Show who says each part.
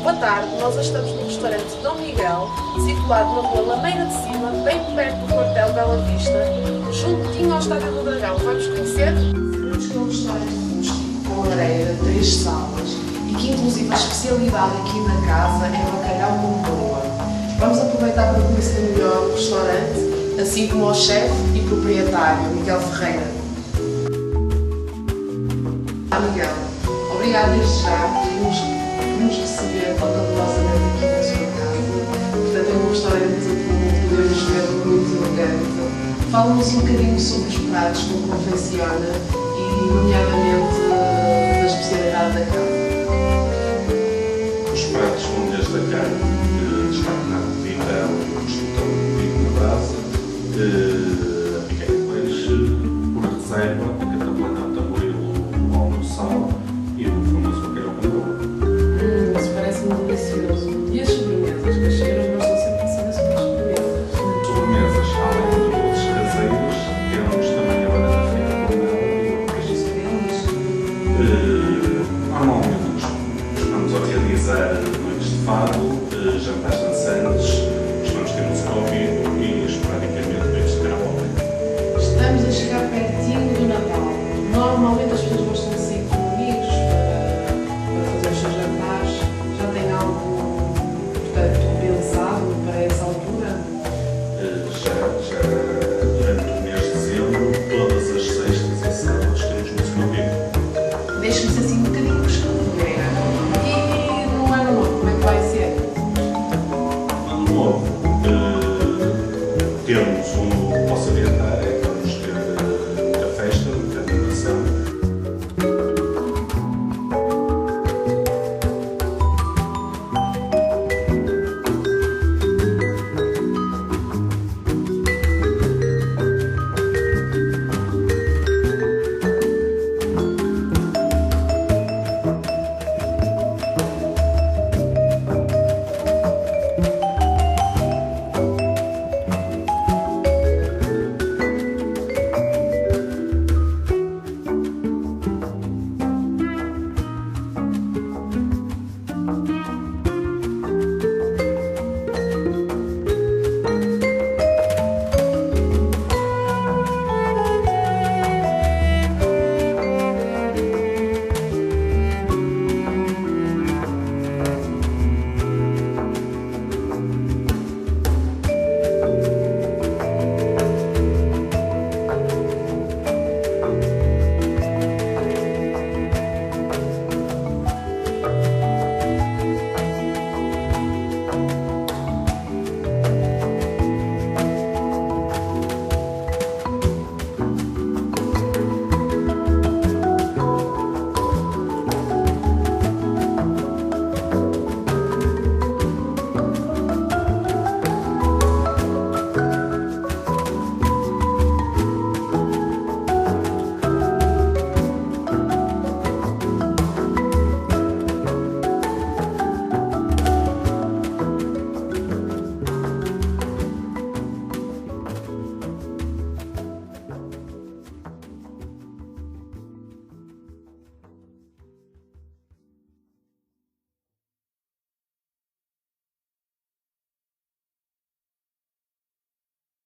Speaker 1: Boa tarde, nós estamos no restaurante Dom Miguel, situado na rua Lameira de Cima, bem perto do quartel Bela Vista, juntinho ao Estádio do Dragão. Vamos conhecer?
Speaker 2: Sabemos que é um restaurante rústico, com lareira, 3 salas e que inclusive a especialidade aqui na casa é bacalhau com broa. Vamos aproveitar para conhecer melhor o restaurante, assim como o chefe e proprietário, Miguel Ferreira. Miguel, obrigado desde já por nos receber tão calorosamente aqui na sua casa. Portanto, é um restaurante que podemos ver muito elegante. Fala-nos um bocadinho sobre os pratos, como confecciona e, nomeadamente, da especialidade da carne.
Speaker 3: Os pratos vão desde a carne, descarnado de vintão, costutão de na brasa, a picanha de peixe, por reserva, a cataplana, o almoçal e o famoso bacalhau com broa.
Speaker 2: Isso parece-me delicioso. E as sobremesas? Que as cheiras gostam sempre de saber sobre as sobremesas.
Speaker 3: Sobremesas, além de doces caseiros, temos também a banana frita com mel e o queijo seco. Normalmente costumamos organizar noites de fado, jantares